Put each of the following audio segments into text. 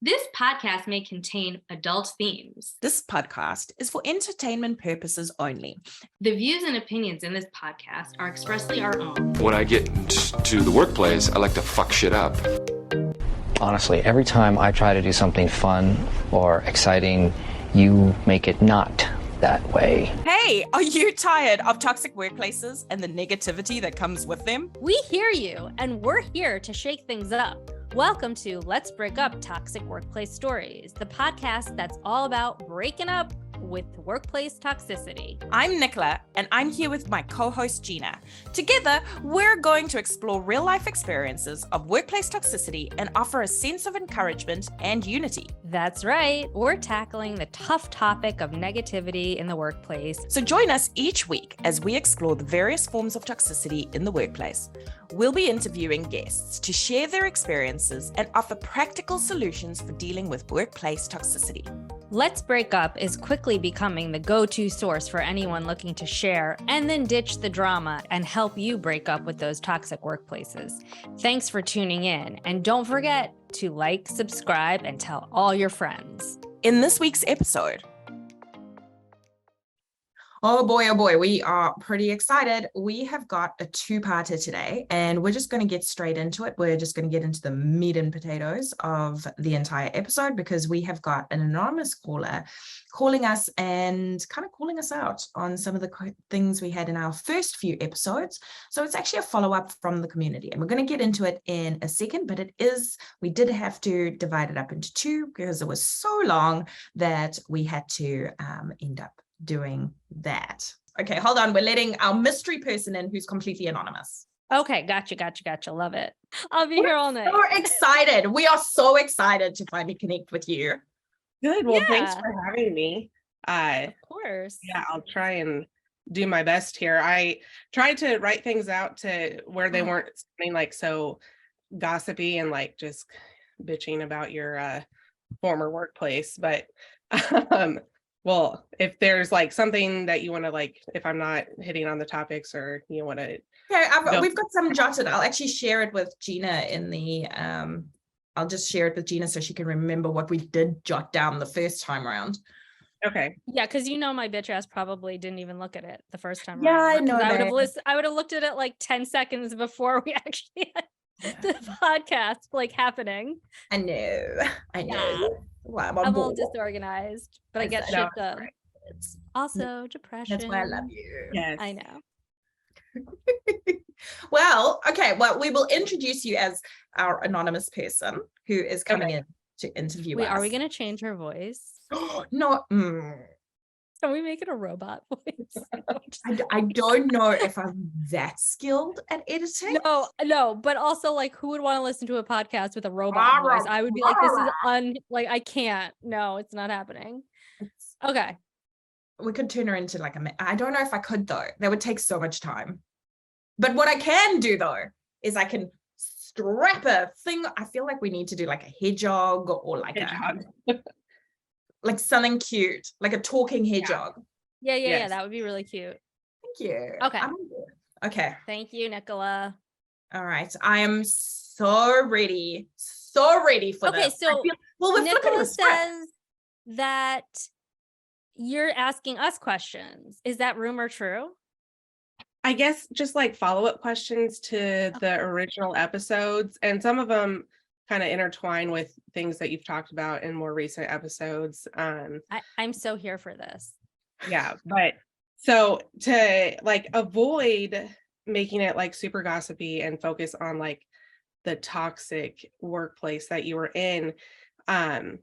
This podcast may contain adult themes. This podcast is for entertainment purposes only. The views and opinions in this podcast are expressly our own. When I get to the workplace, I like to fuck shit up. Honestly, every time I try to do something fun or exciting, you make it not that way. Hey, are you tired of toxic workplaces and the negativity that comes with them? We hear you, and we're here to shake things up. Welcome to Let's Break Up Toxic Workplace Stories, the podcast that's all about breaking up with workplace toxicity. I'm Nicola, and I'm here with my co-host Gina. Together, we're going to explore real-life experiences of workplace toxicity and offer a sense of encouragement and unity. That's right. We're tackling the tough topic of negativity in the workplace. So join us each week as we explore the various forms of toxicity in the workplace. We'll be interviewing guests to share their experiences and offer practical solutions for dealing with workplace toxicity. Let's Break Up is quickly becoming the go-to source for anyone looking to share and then ditch the drama and help you break up with those toxic workplaces. Thanks for tuning in, and don't forget to like, subscribe, and tell all your friends. In this week's episode, oh boy, we are pretty excited. We have got a two-parter today, and we're just going to get straight into it. We're just going to get into the meat and potatoes of the entire episode because we have got an anonymous caller calling us and kind of calling us out on some of the things we had in our first few episodes. So it's actually a follow-up from the community, and we're going to get into it in a second, but we did have to divide it up into two because it was so long that we had to end up doing that. Okay, hold on. We're letting our mystery person in who's completely anonymous. Okay, gotcha. Love it. I'll be here all night. We're excited. We are so excited to finally connect with you. Good. Well, thanks for having me. Of course. Yeah, I'll try and do my best here. I tried to write things out to where they weren't sounding like so gossipy and like just bitching about your former workplace, but well, if there's like something that you want to like, if I'm not hitting on the topics or you want to. Okay, we've got some jotted. I'll actually share it with Gina in the, I'll just share it with Gina so she can remember what we did jot down the first time around. Okay. Yeah, because you know my bitch ass probably didn't even look at it the first time. Yeah, around. I know. I would have looked at it like 10 seconds before we actually had the podcast like happening. I know. Yeah. Well, I'm a little disorganized, but I get shit done. Right. It's also depression. That's why I love you. Yes. I know. Well, okay. Well, we will introduce you as our anonymous person who is coming in to interview us. Are we going to change her voice? No. Can we make it a robot voice? I don't know if I'm that skilled at editing. No, but also like who would want to listen to a podcast with a robot voice? I would be like, this is I can't. No, it's not happening. Okay. We could turn her into like I don't know if I could though. That would take so much time. But what I can do though is I can strap a thing. I feel like we need to do like a hedgehog or like like something cute, like a talking hedgehog. Yeah. That would be really cute. Thank you. Okay. Thank you, Nicola. All right. I am so ready for this. Okay, so Nicola says that you're asking us questions. Is that rumor true? I guess just like follow-up questions to the original episodes, and some of them kind of intertwine with things that you've talked about in more recent episodes. I'm so here for this. Yeah, but so to like avoid making it like super gossipy and focus on like the toxic workplace that you were in, I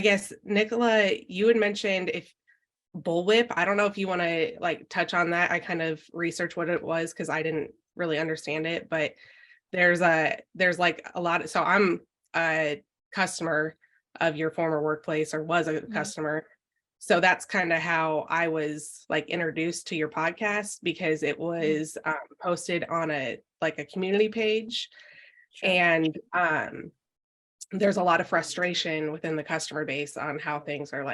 guess Nicola, you had mentioned if bullwhip, I don't know if you want to like touch on that. I kind of researched what it was because I didn't really understand it, but there's like a lot of, so I'm a customer of your former workplace or was a customer. So that's kind of how I was like introduced to your podcast because it was posted on a community page. Sure. And there's a lot of frustration within the customer base on how things are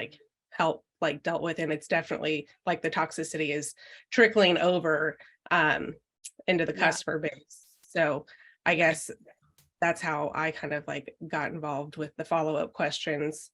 dealt with. And it's definitely like the toxicity is trickling over into the customer base. So I guess that's how I kind of like got involved with the follow-up questions.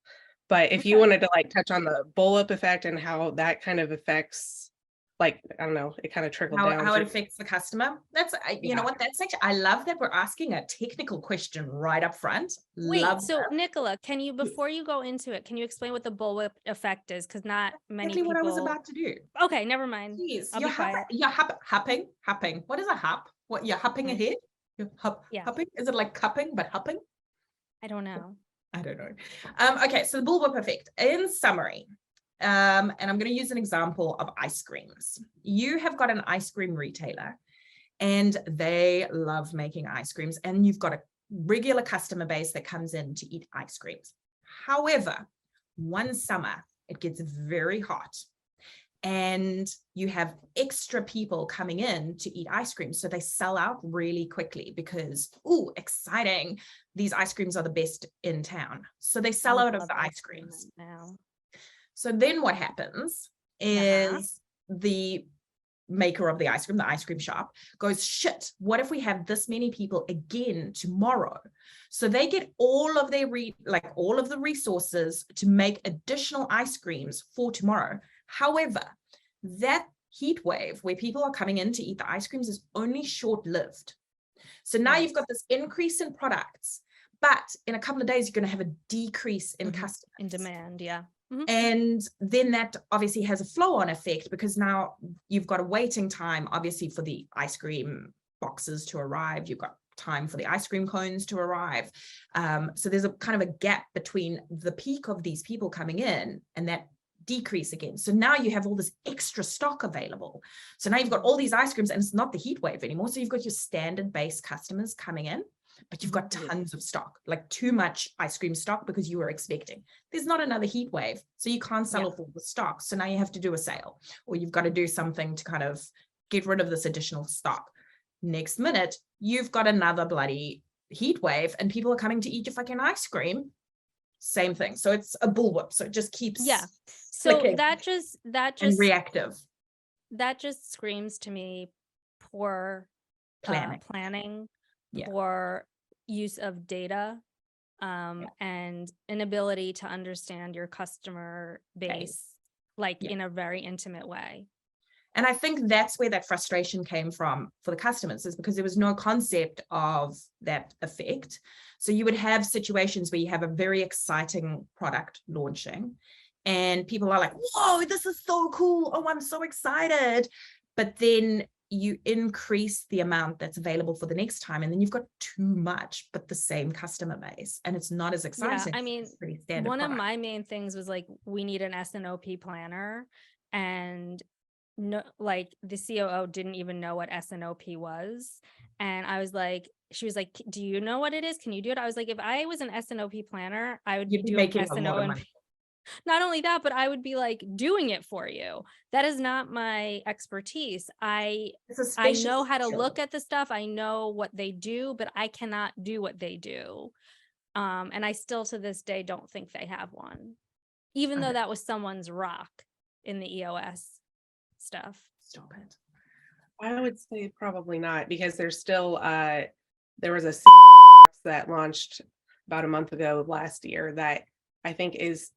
But if you Okay. wanted to like touch on the bullwhip effect and how that kind of affects, like, I don't know, it kind of trickled down. How it through- affects the customer. That's, you know Yeah. what, that's actually, I love that we're asking a technical question right up front. Wait, Love so that. Nicola, can you, before you go into it, can you explain what the bullwhip effect is? Because not many Exactly people. what I was about to do. Okay, never mind. Jeez, I'll you're be quiet. hupping. What is a hup? What, you're hupping Okay. ahead? You're Yeah. hupping? Is it like cupping, but hupping? I don't know. I don't know. Okay, so the bullwhip effect. In summary, and I'm going to use an example of ice creams. You have got an ice cream retailer, and they love making ice creams, and you've got a regular customer base that comes in to eat ice creams. However, one summer, it gets very hot, and you have extra people coming in to eat ice cream. So they sell out really quickly because, oh, exciting. These ice creams are the best in town. So they sell out of the ice creams. Now. So then what happens is the maker of the ice cream shop goes, shit, what if we have this many people again tomorrow? So they get all of their all of the resources to make additional ice creams for tomorrow. However, that heat wave where people are coming in to eat the ice creams is only short-lived. So now you've got this increase in products, but in a couple of days, you're going to have a decrease in customers. In demand, yeah. And then that obviously has a flow-on effect because now you've got a waiting time, obviously, for the ice cream boxes to arrive. You've got time for the ice cream cones to arrive. So there's a kind of a gap between the peak of these people coming in and that decrease again. So now you have all this extra stock available. So now you've got all these ice creams and it's not the heat wave anymore. So you've got your standard base customers coming in, but you've got tons of stock, like too much ice cream stock because you were expecting. There's not another heat wave, so you can't sell off all the stock. So now you have to do a sale, or you've got to do something to kind of get rid of this additional stock. Next minute, you've got another bloody heat wave and people are coming to eat your fucking ice cream. Same thing. So it's a bullwhip. So it just keeps So clicking that just and reactive. That just screams to me poor planning, poor use of data, and inability to understand your customer base in a very intimate way. And I think that's where that frustration came from for the customers, is because there was no concept of that effect. So you would have situations where you have a very exciting product launching and people are like, whoa, this is so cool. Oh, I'm so excited. But then you increase the amount that's available for the next time. And then you've got too much, but the same customer base. And it's not as exciting. Yeah, I mean, one of my main things was like, we need an S&OP planner. And no, like the COO didn't even know what S&OP was. And I was like, she was like, do you know what it is? Can you do it? I was like, if I was an S&OP planner, I would be doing S&O. And not only that, but I would be like doing it for you. That is not my expertise. I know how to look at the stuff. I know what they do, but I cannot do what they do. And I still to this day don't think they have one, even though that was someone's rock in the EOS stuff. Stop it. I would say probably not, because there's still there was a seasonal box that launched about a month ago last year that I think is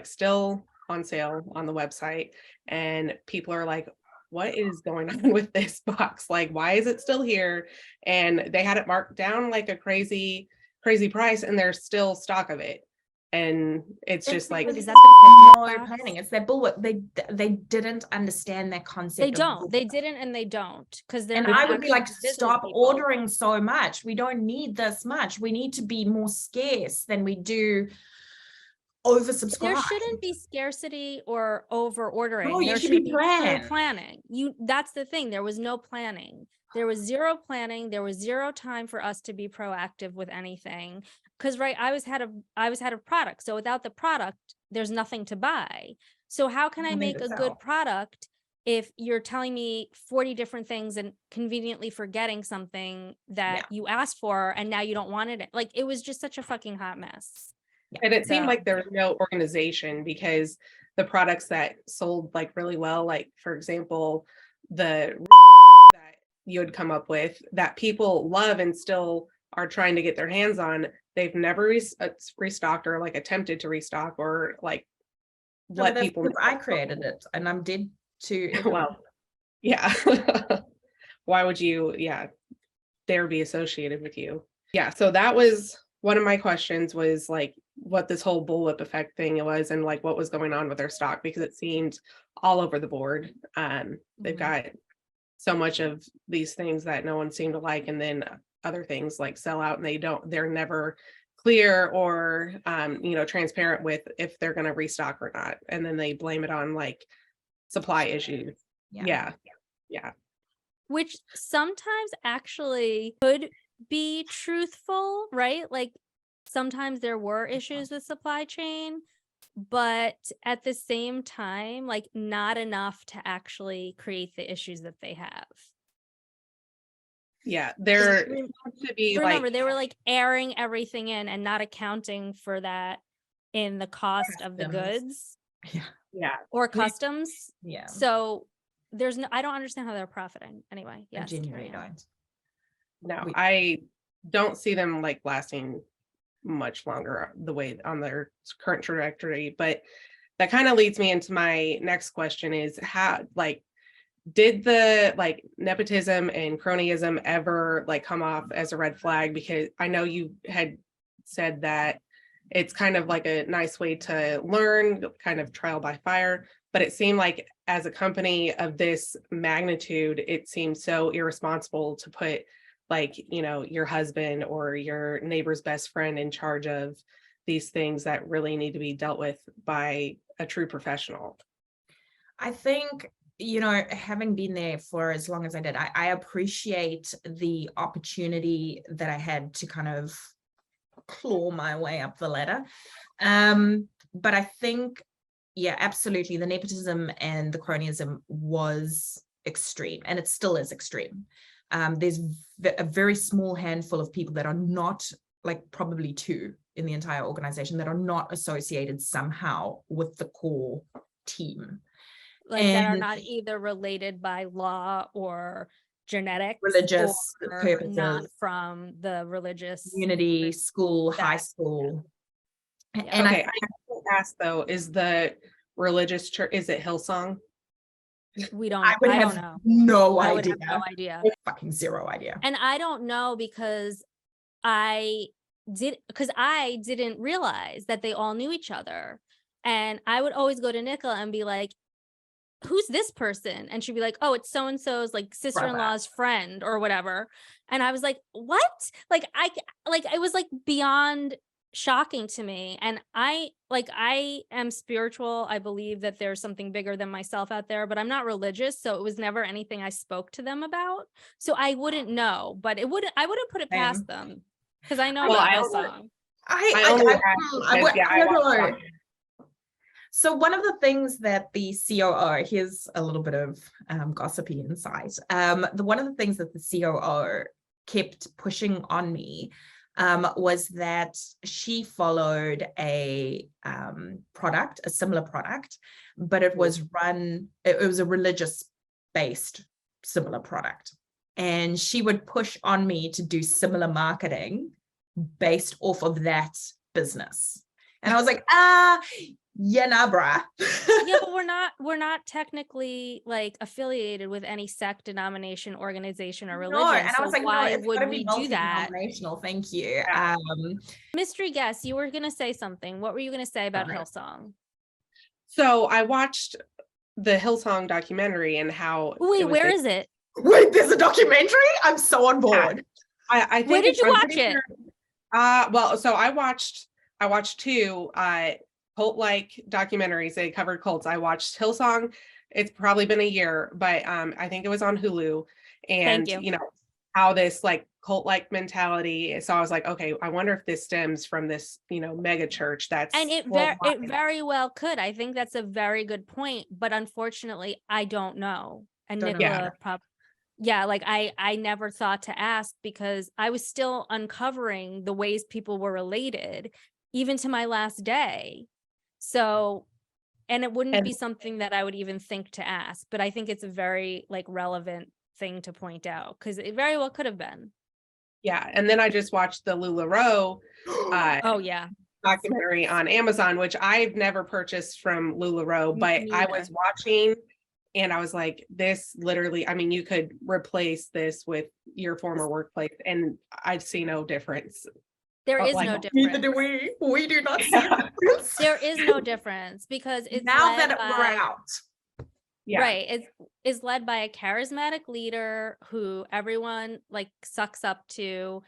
still on sale on the website, and people are like, what is going on with this box? Like, why is it still here? And they had it marked down like a crazy price, and there's still stock of it. And it's just like, is that the no planning? It's that bullwhip. They didn't understand that concept. They didn't, and they don't, because and I would be like, stop ordering so much. We don't need this much. We need to be more scarce than we do oversubscribed. There shouldn't be scarcity or over ordering. No, there should be planning. That's the thing. There was no planning. There was zero planning. There was zero time for us to be proactive with anything. Because I was head of product. So without the product, there's nothing to buy. So how can I make a good product if you're telling me 40 different things and conveniently forgetting something that you asked for and now you don't want it? Like, it was just such a fucking hot mess. And it seemed like there was no organization, because the products that sold like really well, like for example, the that you had come up with that people love and still are trying to get their hands on, they've never restocked or like attempted to restock or like No, let but that's people because I created it and I'm dead to well, yeah. Why would you, dare be associated with you? Yeah, so that was one of my questions, was like what this whole bullwhip effect thing was and like what was going on with their stock, because it seemed all over the board. They've got so much of these things that no one seemed to like, and then other things like sell out and they're never clear or transparent with if they're going to restock or not, and then they blame it on like supply issues. Yeah. Which sometimes actually could be truthful, right? Like sometimes there were issues with supply chain, but at the same time, like not enough to actually create the issues that they have. Yeah, there to be Remember, like, they were like airing everything in and not accounting for that in the cost of the goods yeah, or customs. Yeah. So there's no, I don't understand how they're profiting anyway. I Yes, genuinely carry on. no, We- I don't see them like lasting much longer the way on their current trajectory. But that kind of leads me into my next question, is how, like, did the like nepotism and cronyism ever like come off as a red flag? Because I know you had said that it's kind of like a nice way to learn, kind of trial by fire, but it seemed like as a company of this magnitude, it seemed so irresponsible to put like, your husband or your neighbor's best friend in charge of these things that really need to be dealt with by a true professional. I think, having been there for as long as I did, I appreciate the opportunity that I had to kind of claw my way up the ladder. But I think, absolutely, the nepotism and the cronyism was extreme, and it still is extreme. There's a very small handful of people that are not, like probably two in the entire organization, that are not associated somehow with the core team. Like that are not either related by law or genetics, religious or purposes, not from the religious community, school, high school. And okay, I have to ask though, is the religious church, is it Hillsong? we don't, I would I have don't know. no I would idea. have no idea. Fucking zero idea. And I don't know because I didn't realize that they all knew each other. And I would always go to Nicola and be like, who's this person? And she'd be like, oh, it's so-and-so's like sister-in-law's friend or whatever. And I was like, what? Like, it was like beyond shocking to me. And I am spiritual. I believe that there's something bigger than myself out there, but I'm not religious. So it was never anything I spoke to them about. So I wouldn't know, but I wouldn't put it past them, because I know about Hillsong. I don't know. So one of the things that the COO, here's a little bit of gossipy insight. One of the things that the COO kept pushing on me was that she followed a product, a similar product, but it was a religious-based similar product. And she would push on me to do similar marketing based off of that business. And I was like, yeah, nah, brah. Yeah, but we're not technically like affiliated with any sect, denomination, organization, or religion. No, and I was so like, why no, would we do that? Thank you. Mystery guest, you were gonna say something. What were you gonna say about Hillsong? So I watched the Hillsong documentary and how. Wait, where is it? Wait, there's a documentary? I'm so on board. I think. Where did you watch it? Well, so I watched two cult-like documentaries. They covered cults. I watched Hillsong. It's probably been a year, but I think it was on Hulu. And how this like cult-like mentality. So I was like, okay, I wonder if this stems from this, mega church that's. And it very well could. I think that's a very good point, but unfortunately, I don't know. And Nicola like I never thought to ask, because I was still uncovering the ways people were related, even to my last day. So, and it wouldn't be something that I would even think to ask, but I think it's a very like relevant thing to point out, because it very well could have been. Yeah. And then I just watched the LuLaRoe Oh yeah. documentary on Amazon, which I've never purchased from LuLaRoe, but I was neither. watching and I was like, this literally, I mean, you could replace this with your former workplace and I'd see no difference. There But is like, no Neither difference. do we. We do not see a difference. There is no difference because it's Now led that we're by, out. Yeah. right. It's led by a charismatic leader who everyone like sucks up to.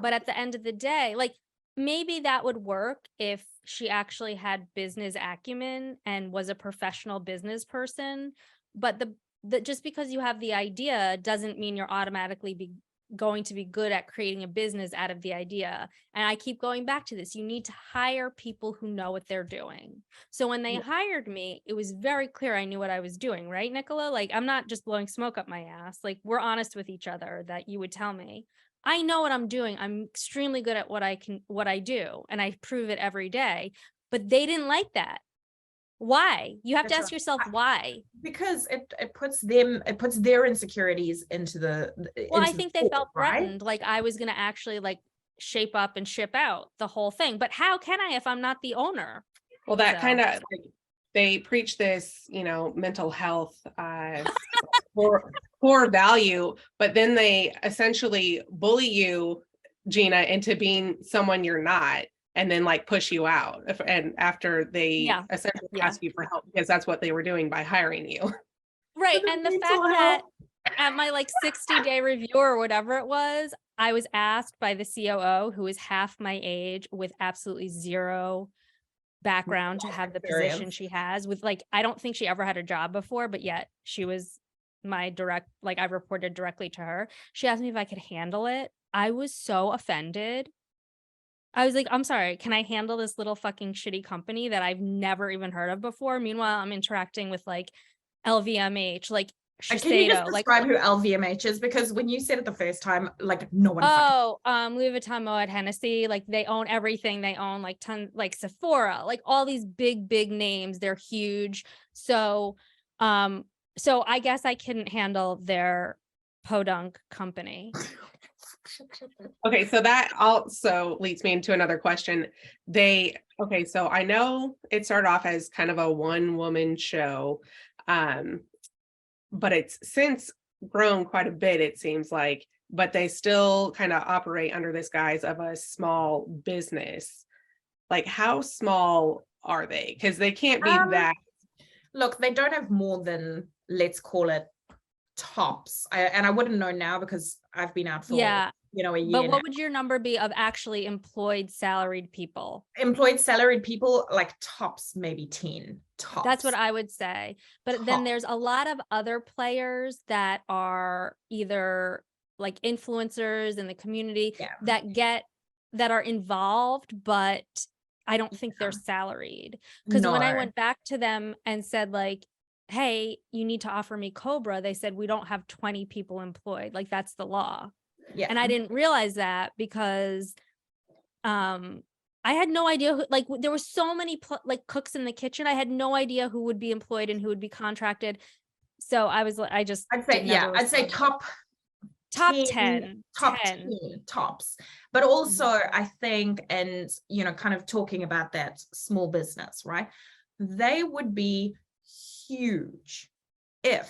But at the end of the day, like maybe that would work if she actually had business acumen and was a professional business person. But the just because you have the idea doesn't mean you're automatically going to be good at creating a business out of the idea. And I keep going back to this. You need to hire people who know what they're doing. So when they hired me, it was very clear I knew what I was doing, right, Nicola? Like, I'm not just blowing smoke up my ass. Like, we're honest with each other that you would tell me. I know what I'm doing. I'm extremely good at what I do, and I prove it every day. But they didn't like that. Why? You have to ask yourself why. Because it puts their insecurities into the Well, I into the think they fore, felt right? threatened, like I was going to actually like shape up and ship out the whole thing. But how can I if I'm not the owner? Well, that So- kind of like they preach this, mental health core value, but then they essentially bully you, Gina, into being someone you're not, and then like push you out. And after they essentially ask you for help, because that's what they were doing by hiring you. Right. And the fact that at my like 60-day review or whatever it was, I was asked by the COO, who is half my age with absolutely zero background to have the position she has with like, I don't think she ever had a job before, but yet she was my direct, like I reported directly to her. She asked me if I could handle it. I was so offended. I was like, I'm sorry, can I handle this little fucking shitty company that I've never even heard of before? Meanwhile, I'm interacting with like LVMH, like Shiseido, can you just describe who LVMH is? Because when you said it the first time, like no one. Louis Vuitton, Moet Hennessy, like they own everything. They own like like Sephora, like all these big names. They're huge. So I guess I couldn't handle their podunk company. Okay, so that also leads me into another question. So I know it started off as kind of a one-woman show, but it's since grown quite a bit, it seems like, but they still kind of operate under this guise of a small business. Like, how small are they? Because they can't be that. Look, they don't have more than, let's call it, tops. I wouldn't know now because I've been out for a year. But what would your number be of actually employed salaried people? Employed salaried people, like tops, maybe 10 tops. That's what I would say. But then there's a lot of other players that are either like influencers in the community that are involved, but I don't think they're salaried. Because when I went back to them and said like, hey, you need to offer me Cobra, they said, we don't have 20 people employed. Like that's the law. Yeah. And I didn't realize that because I had no idea who, like there were so many like cooks in the kitchen. I had no idea who would be employed and who would be contracted. So I'd say top 10 tops. But also I think, and kind of talking about that small business, right? They would be huge if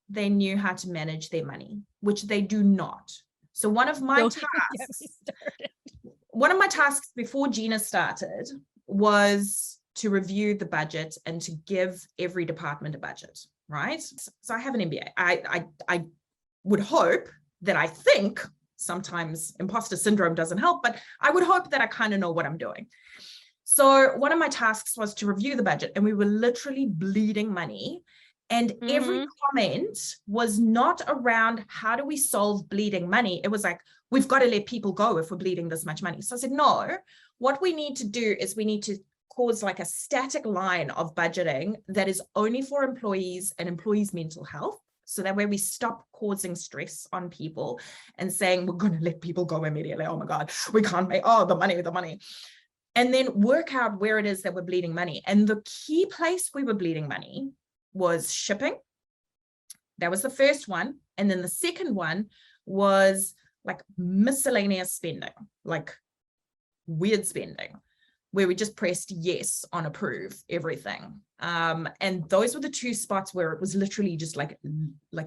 they knew how to manage their money, which they do not. So one of my tasks before Gina started was to review the budget and to give every department a budget, right? So I have an MBA. I would hope that I think, sometimes imposter syndrome doesn't help, but I would hope that I kind of know what I'm doing. So one of my tasks was to review the budget, and we were literally bleeding money. And every comment was not around how do we solve bleeding money. It was like, we've got to let people go if we're bleeding this much money. So I said, no, what we need to do is we need to cause like a static line of budgeting that is only for employees and employees' mental health. So that way we stop causing stress on people and saying, we're going to let people go immediately. Oh my God, we can't make, the money. And then work out where it is that we're bleeding money. And the key place we were bleeding money was shipping. That was the first one. And then the second one was like miscellaneous spending, like weird spending, where we just pressed yes on approve everything. And those were the two spots where it was literally just like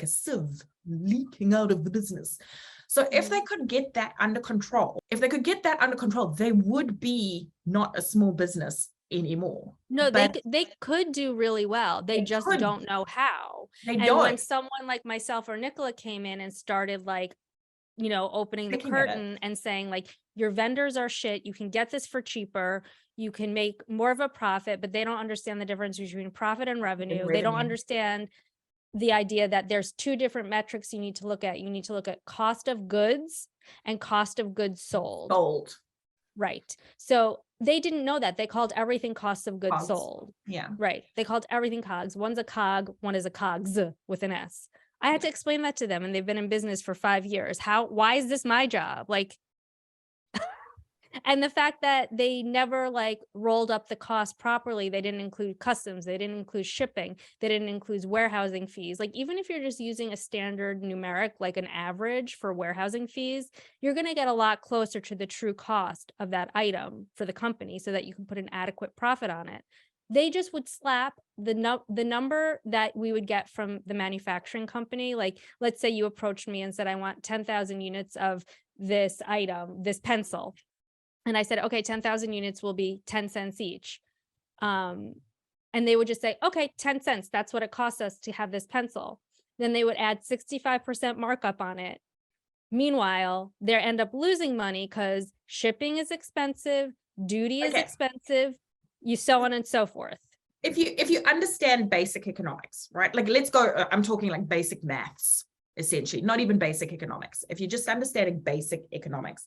a sieve leaking out of the business. So if they could get that under control, they would be not a small business anymore. No, But they could do really well. They just could. don't know how. They And don't. when someone like myself or Nicola came in and started like, opening the Picking at it. curtain and saying like, your vendors are shit. You can get this for cheaper. You can make more of a profit, but they don't understand the difference between profit and revenue. They don't understand the idea that there's two different metrics you need to look at. You need to look at cost of goods and cost of goods sold. Right. So they didn't know that. They called everything cost of goods Cogs. sold. Yeah. Right. They called everything cogs. One's a cog, one is a cogs with an S. I had to explain that to them, and they've been in business for 5 years. Why is this my job? Like, and the fact that they never like rolled up the cost properly. They didn't include customs. They didn't include shipping. They didn't include warehousing fees. Like, even if you're just using a standard numeric, like an average for warehousing fees, you're going to get a lot closer to the true cost of that item for the company so that you can put an adequate profit on it. They just would slap the number that we would get from the manufacturing company. Like, let's say you approached me and said, I want 10,000 units of this item, this pencil. And I said, okay, 10,000 units will be 10 cents each. And they would just say, okay, 10 cents. That's what it costs us to have this pencil. Then they would add 65% markup on it. Meanwhile, they end up losing money because shipping is expensive, duty is expensive, so on and so forth. If you understand basic economics, right? Like, let's go, I'm talking like basic maths, essentially, not even basic economics. If you're just understanding basic economics,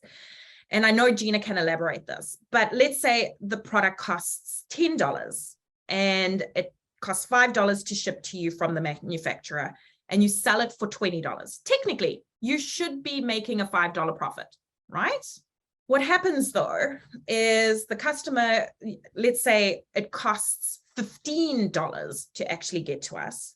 and I know Gina can elaborate this, but let's say the product costs $10 and it costs $5 to ship to you from the manufacturer, and you sell it for $20. Technically, you should be making a $5 profit, right? What happens though is the customer, let's say it costs $15 to actually get to us.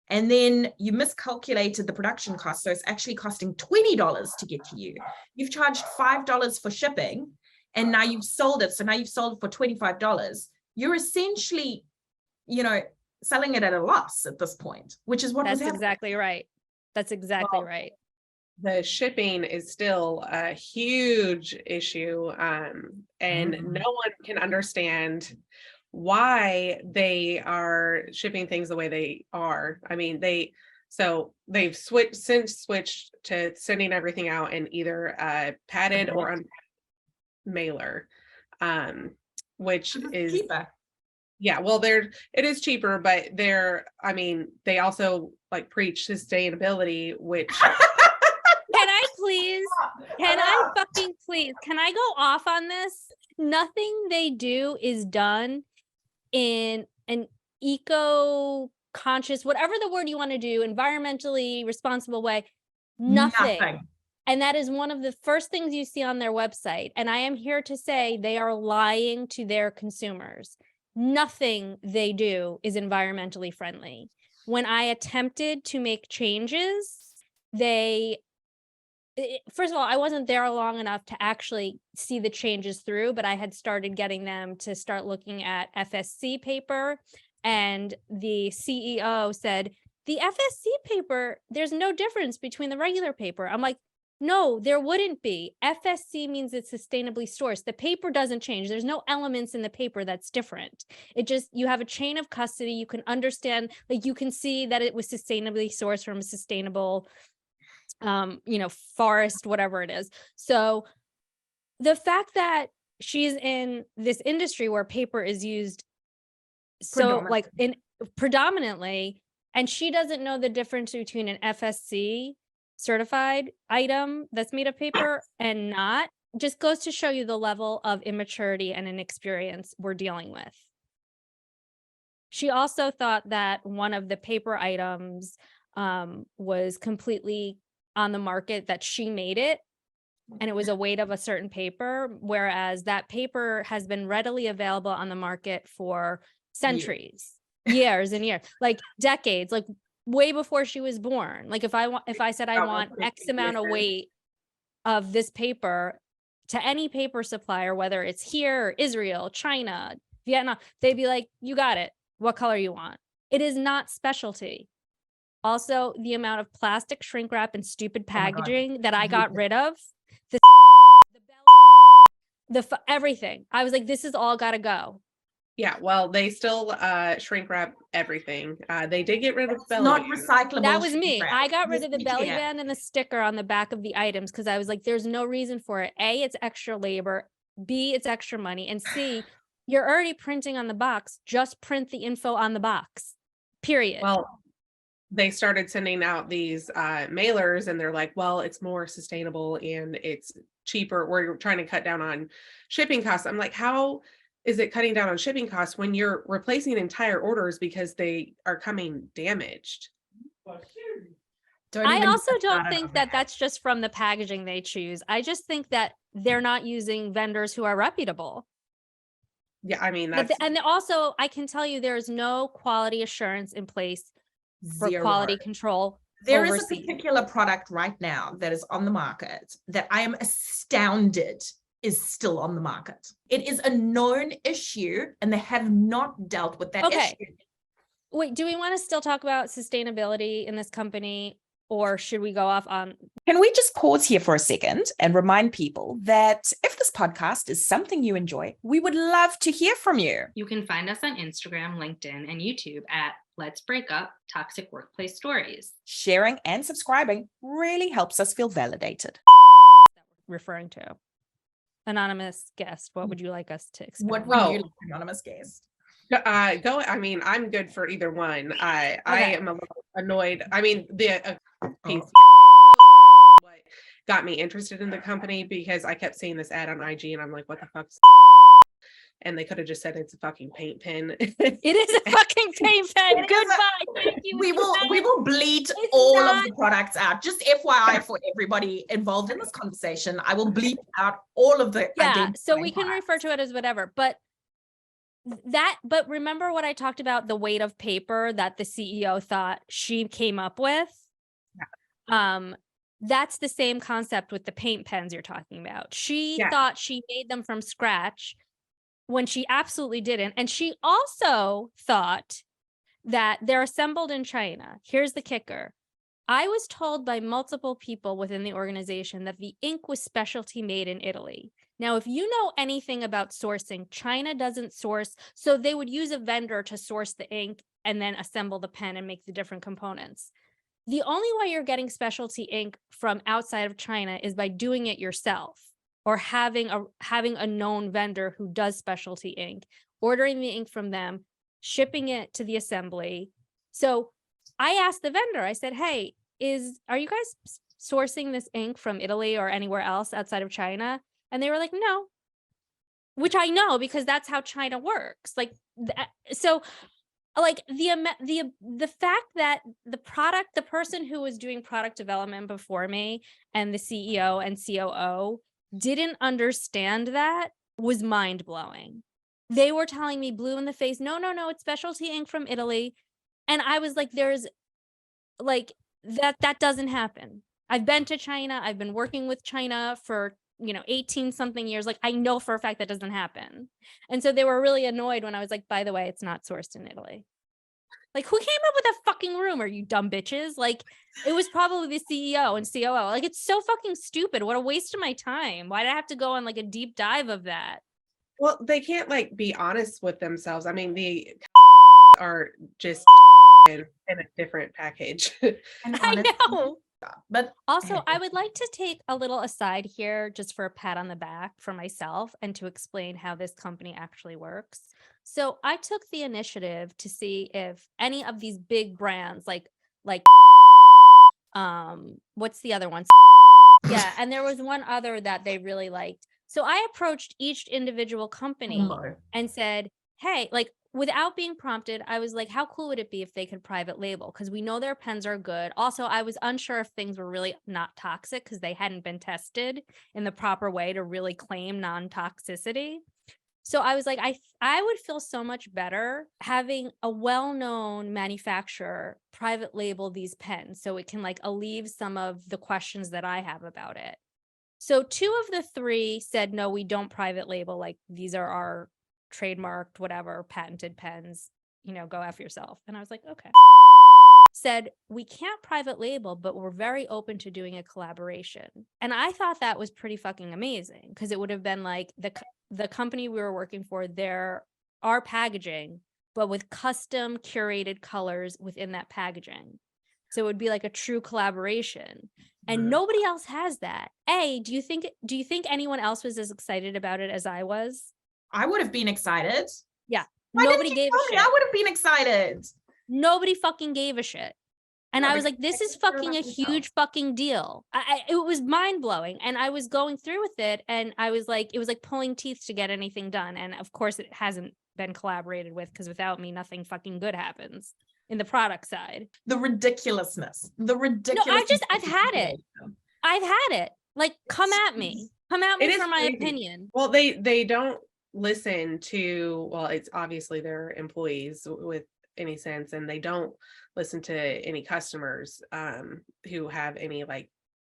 And then you miscalculated the production cost. So it's actually costing $20 to get to you. You've charged $5 for shipping, and now you've sold it. So now you've sold it for $25. You're essentially, selling it at a loss at this point, which is what was happening. That's exactly right. That's exactly right. The shipping is still a huge issue, and no one can understand why they are shipping things the way they are. I mean, they've switched to sending everything out in either a padded or unpadded mailer, which is cheaper. Yeah, well, it is cheaper, but they also like preach sustainability, which Can I go off on this? Nothing they do is done in an eco-conscious, whatever the word you want to do, environmentally responsible way. Nothing. And that is one of the first things you see on their website. And I am here to say they are lying to their consumers. Nothing they do is environmentally friendly. When I attempted to make changes, first of all, I wasn't there long enough to actually see the changes through, but I had started getting them to start looking at FSC paper. And the CEO said, the FSC paper, there's no difference between the regular paper. I'm like, no, there wouldn't be. FSC means it's sustainably sourced. The paper doesn't change. There's no elements in the paper that's different. It just, you have a chain of custody. You can understand, like you can see that it was sustainably sourced from a sustainable forest, whatever it is. So the fact that she's in this industry where paper is used predominantly, and she doesn't know the difference between an FSC certified item that's made of paper and not, just goes to show you the level of immaturity and inexperience we're dealing with. She also thought that one of the paper items was completely on the market, that she made it, and it was a weight of a certain paper, whereas that paper has been readily available on the market for centuries, years and years, like decades, like way before she was born. Like if I said I want X amount of weight, of this paper to any paper supplier, whether it's here, Israel, China, Vietnam, they'd be like, you got it. What color you want? It is not specialty. Also, the amount of plastic shrink wrap and stupid Oh my God. packaging that I got rid of, the everything. I was like, this is all gotta go. Yeah, well, they still shrink wrap everything. They did get rid of belly Not band. recyclable. That was shrink me. wrap. I got rid Let's of the be belly clear. band and the sticker on the back of the items because I was like, there's no reason for it. A, it's extra labor. B, it's extra money. And C, you're already printing on the box. Just print the info on the box. Period. Well, they started sending out these mailers and they're like, well, it's more sustainable and it's cheaper. We're trying to cut down on shipping costs. I'm like, how is it cutting down on shipping costs when you're replacing entire orders because they are coming damaged? Don't I even also get don't started think on that that's just from the packaging they choose. I just think that they're not using vendors who are reputable. Yeah, I mean, But that's and also, I can tell you there's no quality assurance in place for Zero. quality control. There is a overseas. particular product right now that is on the market that I am astounded is still on the market. It is a known issue and they have not dealt with that Okay. issue. Wait, do we want to still talk about sustainability in this company, or should we go off on? Can we just pause here for a second and remind people that if this podcast is something you enjoy, we would love to hear from you. You can find us on Instagram, LinkedIn, and YouTube at Let's Break Up Toxic Workplace Stories. Sharing and subscribing really helps us feel validated. Referring to anonymous guest, what would you like us to explain? What would Oh. you like, anonymous guest? go. I mean, I'm good for either one. I am a little annoyed. I mean, the piece, the acrylic glass is what got me interested in the company because I kept seeing this ad on IG and I'm like, what the fuck? And they could have just said it's a fucking paint pen. It is a fucking paint pen. It is a- Goodbye. Thank you. We will bleed It's all not- of the products out. Just FYI for everybody involved in this conversation, I will bleep out all of the Yeah, so we identifying can products. refer to it as whatever, but remember what I talked about, the weight of paper that the CEO thought she came up with? That's the same concept with the paint pens you're talking about. She Yeah. thought she made them from scratch when she absolutely didn't. And she also thought that they're assembled in China. Here's the kicker. I was told by multiple people within the organization that the ink was specialty made in Italy. Now, if you know anything about sourcing, China doesn't source, so they would use a vendor to source the ink and then assemble the pen and make the different components. The only way you're getting specialty ink from outside of China is by doing it yourself or having a known vendor who does specialty ink, ordering the ink from them, shipping it to the assembly. So I asked the vendor, I said, hey, are you guys sourcing this ink from Italy or anywhere else outside of China? And they were like, no, which I know because that's how China works. So the fact that the person who was doing product development before me and the CEO and COO didn't understand that was mind blowing. They were telling me blue in the face, no, it's specialty ink from Italy. And I was like, that doesn't happen. I've been to China. I've been working with China for 18 something years. Like, I know for a fact that doesn't happen. And so they were really annoyed when I was like, by the way, it's not sourced in Italy. Like, who came up with that fucking rumor, you dumb bitches? Like, it was probably the CEO and COO. Like, it's so fucking stupid. What a waste of my time. Why did I have to go on like a deep dive of that? Well, they can't be honest with themselves. I mean, the are just in a different package. And I honestly, know. but Also, I would like to take a little aside here just for a pat on the back for myself and to explain how this company actually works. So I took the initiative to see if any of these big brands like what's the other one? Yeah, and there was one other that they really liked. So I approached each individual company Combo. and said, hey, without being prompted, I was like, how cool would it be if they could private label? Because we know their pens are good. Also, I was unsure if things were really not toxic because they hadn't been tested in the proper way to really claim non-toxicity. So I was like, I would feel so much better having a well-known manufacturer private label these pens so it can alleviate some of the questions that I have about it. So 2 of the 3 said, no, we don't private label. Like, these are our trademarked, whatever, patented pens, go F yourself. And I was like, okay. Said, we can't private label, but we're very open to doing a collaboration. And I thought that was pretty fucking amazing, because it would have been like the company we were working for, our packaging, but with custom curated colors within that packaging. So it would be like a true collaboration. And nobody else has that. Do you think anyone else was as excited about it as I was? I would have been excited. Yeah. Why Nobody didn't you gave tell a me? shit. I would have been excited. Nobody fucking gave a shit. And Yeah, I was because like, this they is didn't care fucking a about huge themselves. fucking deal. It was mind blowing. And I was going through with it. And I was like, it was like pulling teeth to get anything done. And of course it hasn't been collaborated with, because without me, nothing fucking good happens in the product side. The ridiculousness. I've had it. I've had it. Like, come at me It is for my crazy. opinion. Well, they don't listen to, well, it's obviously their employees with any sense, and they don't listen to any customers who have any like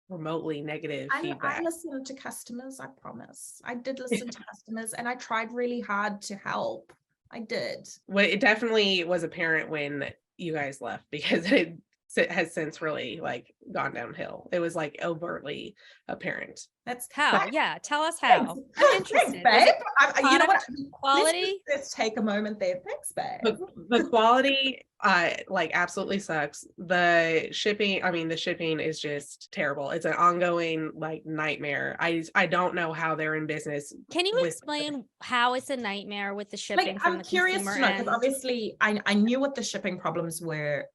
remotely negative I feedback. listened to customers, I promise. I did listen to customers, and I tried really hard to help. I did. Well, it definitely was apparent when you guys left, because it has since really like gone downhill. It was like overtly apparent. That's How? Yeah, tell us how. I'm interested. Thanks, Is babe. it You know what? quality? Let's take a moment there. Thanks, babe. The quality like absolutely sucks. The shipping is just terrible. It's an ongoing like nightmare. I don't know how they're in business. Can you with- explain how it's a nightmare with the shipping Like, from I'm the curious consumer to know, end? because obviously I knew what the shipping problems were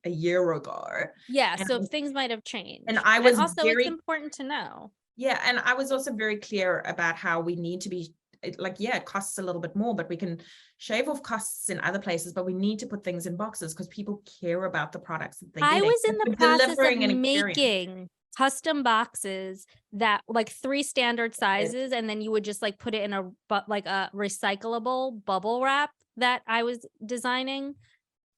a year ago. Yeah, and so things might have changed. and I was also very- it's important to know. Yeah, and I was also very clear about how we need to be like, yeah, it costs a little bit more, but we can shave off costs in other places, but we need to put things in boxes because people care about the products that they're I getting. was in the We're process delivering of an experience. making custom boxes that like 3 standard sizes, and then you would just like put it in a recyclable bubble wrap that I was designing.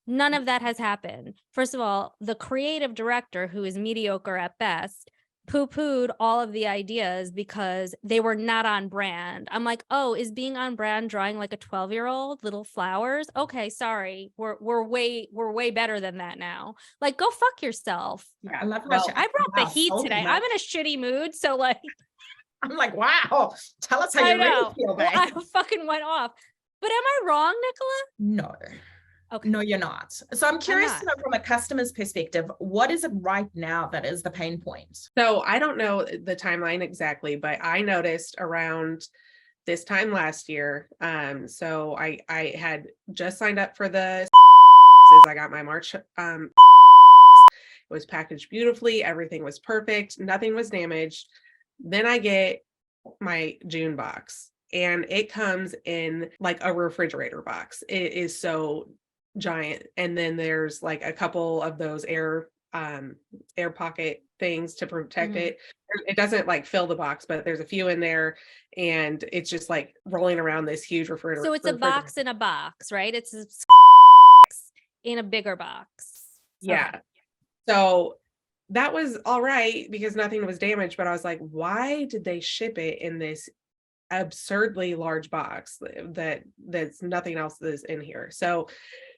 None of that has happened. First of all, the creative director, who is mediocre at best, poo-pooed all of the ideas because they were not on brand. I'm like, oh, is being on brand drawing like a 12-year-old little flowers? Okay, sorry. We're way better than that now. Like, go fuck yourself. Yeah, I love Well, I brought the heat salty today. much. I'm in a shitty mood, so like, I'm like, wow, tell us how I you really know. feel, Well, babe. I fucking went off. But am I wrong, Nicola? No. Okay. No, you're not. So I'm curious to not. know, from a customer's perspective, what is it right now that is the pain point? So I don't know the timeline exactly, but I noticed around this time last year. So I had just signed up for the I got my March it was packaged beautifully, everything was perfect, nothing was damaged. Then I get my June box, and it comes in like a refrigerator box. It is so giant, and then there's like a couple of those air pocket things to protect it. It doesn't like fill the box, but there's a few in there, and it's just like rolling around this huge refrigerator. So it's a box in a box, right? It's a in a bigger box. Yeah. Okay. So that was all right because nothing was damaged, but I was like, why did they ship it in this absurdly large box that's nothing else that is in here? So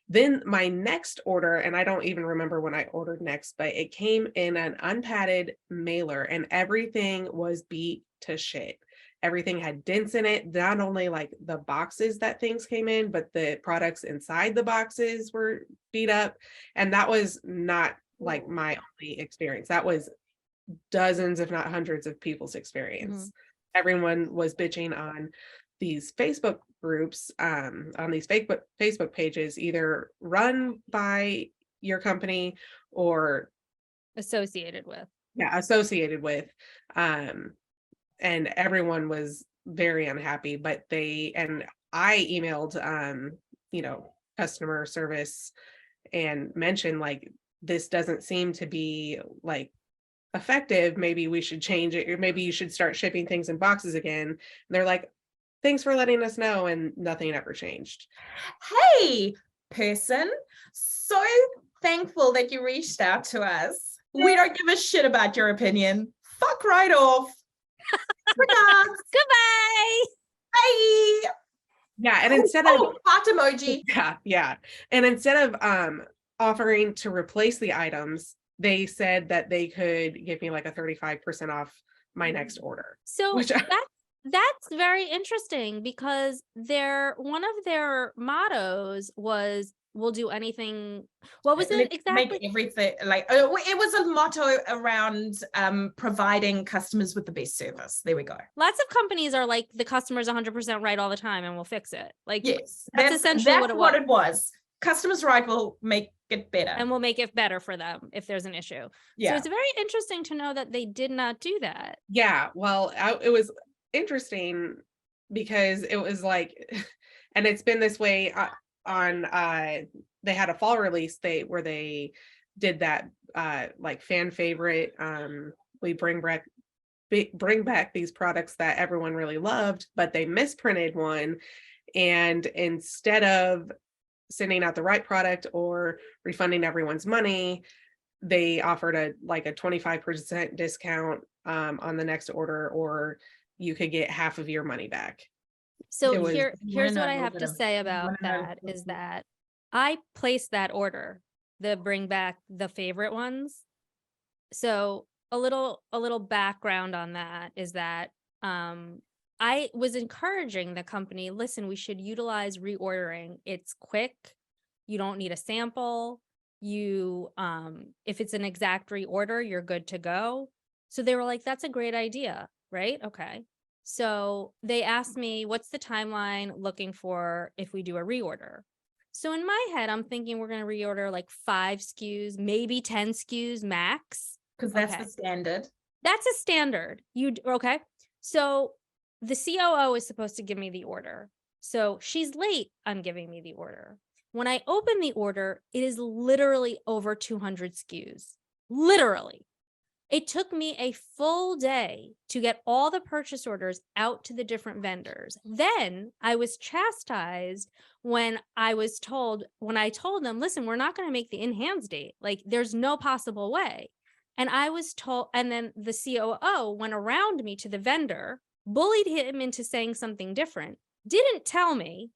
then my next order, and I don't even remember when I ordered next, but it came in an unpadded mailer, and everything was beat to shit. Everything had dents in it. Not only like the boxes that things came in, but the products inside the boxes were beat up. And that was not like my only experience. That was dozens, if not hundreds of people's experience. Everyone was bitching on these Facebook groups, on these Facebook pages, either run by your company or Associated with. Yeah, associated with. And everyone was very unhappy, but I emailed, customer service and mentioned like, this doesn't seem to be like effective. Maybe we should change it, or maybe you should start shipping things in boxes again. And they're like, thanks for letting us know. And nothing ever changed. Hey, person, so thankful that you reached out to us. We don't give a shit about your opinion. Fuck right off. Regards. Goodbye. Bye. Yeah, and instead of heart emoji. yeah, and instead of offering to replace the items, they said that they could give me like a 35% off my next order. So Which that's very interesting because one of their mottos was we'll do anything. What was it exactly? Make everything like it was a motto around providing customers with the best service. There we go. Lots of companies are like the customer's 100% right all the time and we'll fix it. Like yes, that's essentially what it was. Customers right will make it better. And we'll make it better for them if there's an issue. Yeah. So it's very interesting to know that they did not do that. Yeah, well, it was interesting because it was like, and it's been this way on they had a fall release where they did that like fan favorite we bring back these products that everyone really loved, but they misprinted one, and instead of sending out the right product or refunding everyone's money, they offered a 25% discount on the next order, or you could get half of your money back. So here's what I have to say about that is that I placed that order, the bring back the favorite ones. So a little background on that is that I was encouraging the company, listen, we should utilize reordering. It's quick. You don't need a sample. You if it's an exact reorder, you're good to go. So they were like, that's a great idea, right? Okay. So they asked me, what's the timeline looking for if we do a reorder? So in my head, I'm thinking we're going to reorder like 5 SKUs, maybe 10 SKUs max. Because that's the standard. That's a standard. Okay. So the COO is supposed to give me the order. So she's late on giving me the order. When I open the order, it is literally over 200 SKUs. Literally. It took me a full day to get all the purchase orders out to the different vendors. Then I was chastised when I told them, listen, we're not going to make the in-hands date. Like there's no possible way. And I was told, and then the COO went around me to the vendor, bullied him into saying something different, didn't tell me.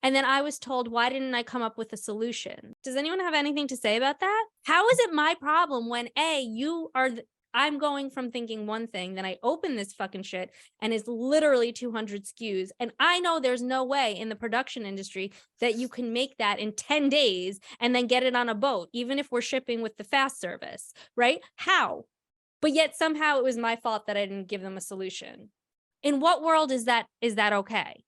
And then I was told, why didn't I come up with a solution? Does anyone have anything to say about that? How is it my problem when I'm going from thinking one thing, then I open this fucking shit and it's literally 200 SKUs. And I know there's no way in the production industry that you can make that in 10 days and then get it on a boat, even if we're shipping with the fast service, right? How? But yet somehow it was my fault that I didn't give them a solution. In what world is that okay?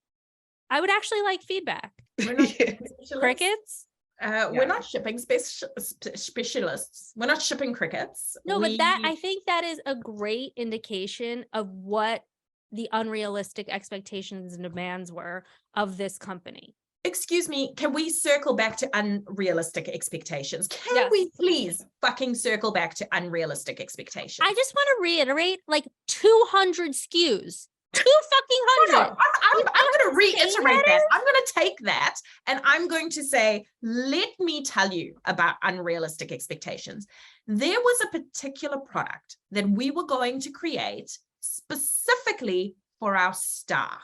I would actually like feedback. Crickets? We're not shipping specialists. We're not shipping crickets. No, but I think that is a great indication of what the unrealistic expectations and demands were of this company. Excuse me, can we circle back to unrealistic expectations? Can we please fucking circle back to unrealistic expectations? I just want to reiterate, like 200 SKUs. 200. No, I'm going to reiterate that. I'm going to take that and I'm going to say, let me tell you about unrealistic expectations. There was a particular product that we were going to create specifically for our staff.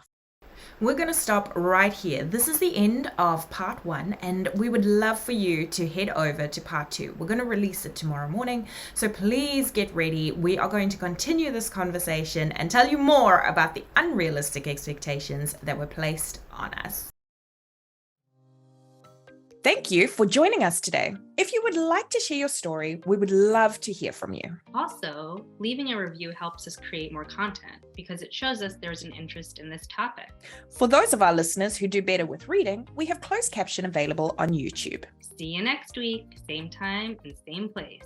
We're going to stop right here. This is the end of part 1, and we would love for you to head over to part 2. We're going to release it tomorrow morning, so please get ready. We are going to continue this conversation and tell you more about the unrealistic expectations that were placed on us. Thank you for joining us today. If you would like to share your story, we would love to hear from you. Also, leaving a review helps us create more content because it shows us there's an interest in this topic. For those of our listeners who do better with reading, we have closed caption available on YouTube. See you next week, same time and same place.